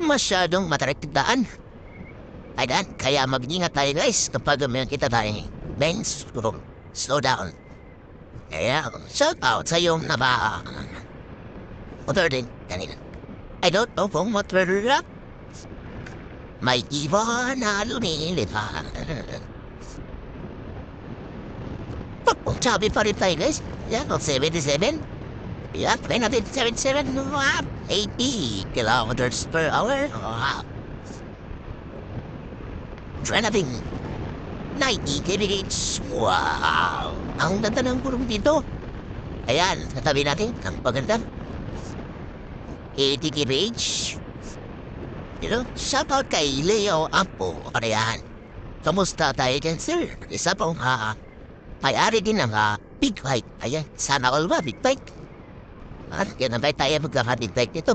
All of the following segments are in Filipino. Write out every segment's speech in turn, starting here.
masyadong matarik-tigdaan. Ayan, kaya mag-ingat tayo guys kapag may kita tayo. Ben, slow down. Kaya, shout out sa iyong naba. Motor din, kanina. I don't know kung motor up. May iba na lumilipad. Sabi pa rin tayo guys. Yan, 77. Yan, try natin 77. 80 kilometers per hour. Try natin 90 km/h. Wow! Ang ganda ng kurong dito. Ayan, natabi natin. Ang paganda. 80 km/h. You know, shout out kay Leo Ampo. Ano yan? Kamusta tayo dyan, sir? Isa pong may-ari din ng big bike. Ayan, sana all ba, big bike? At kaya tayo magkaka-big bike nito.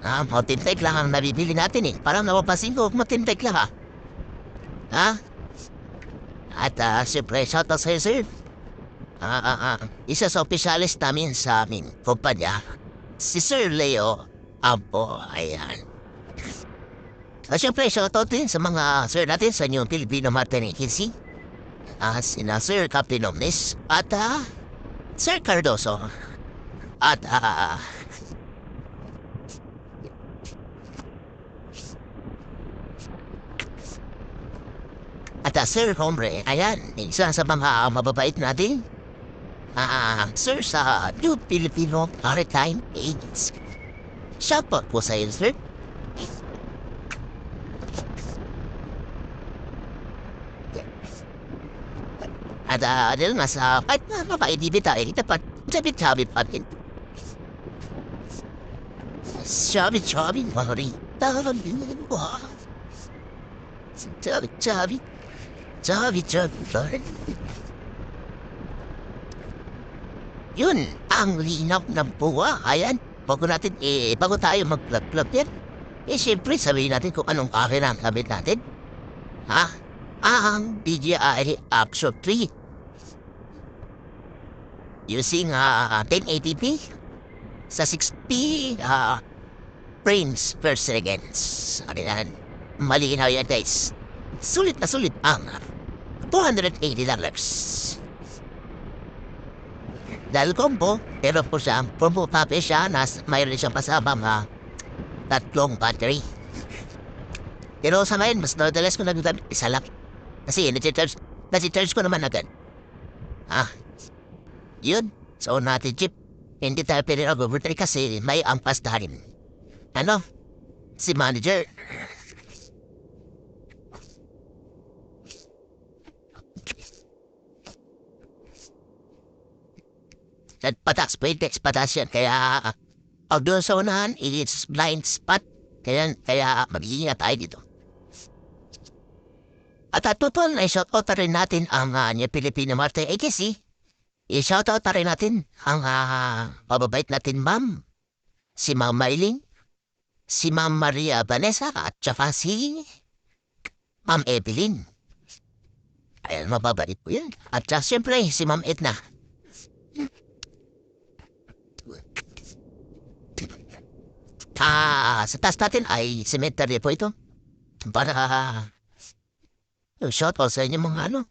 Mountain bike lang ang nabibili natin eh. Parang napapasin ko, mountain bike lang ha? At siyempre, shout out sa'yo, sir. Isa sa opisyalis namin sa aming kumpanya, si Sir Leo Ampo. Ayan. Siyempre, shout out din sa mga sir natin sa New Filipino Martin Agency. Sina Sir Captain Omnis at Sir Cardoso. At Sir Hombre, ayan, isa sa mga mababait natin. Sir sa New Filipino Maritime Agency. Shout out po sa iyo, sir. At dahil nasa kahit na mapaidibit tayo, dapat sabit-sabit pa rin. Sabit-sabit pa rin. Sabit-sabit. Sabit-sabit pa rin. Yun, ang linaw ng buwa. Ayan, bago tayo mag-plug-plug yan. Siyempre, sabihin natin kung anong akin ang kabit natin. Ang DJI Action 3. Using 1080p sa 60 frames per second. Ano yan? Malinaw yan guys. Sulit na sulit ang $280. Dahil combo, pero po siya, combo pape siya, mayroon siyang pasabang tatlong battery. Pero sa ngayon, mas nadalas ko nagdamit isa lang. Kasi nasi-charge ko naman agad. Yun. So natin chip. Hindi tayo pwede mag-overtake kasi may ampas na rin. Ano? Si manager. Patas yan. Kaya pag doon sa unahan, it's blind spot. Kaya mag-iingat tayo dito. At total na i-shoutout rin natin ang New Filipino Maritime Agency. I-shoutout rin natin ang mababait natin ma'am. Si Ma'am Mylene, si Ma'am Maria Vanessa, at saka si Ma'am Evelyn. Ayan, mababait po yan. At siyempre, si Ma'am Edna. Sa taas natin ay cemetery po ito. Para shoutout sa inyo mga ano.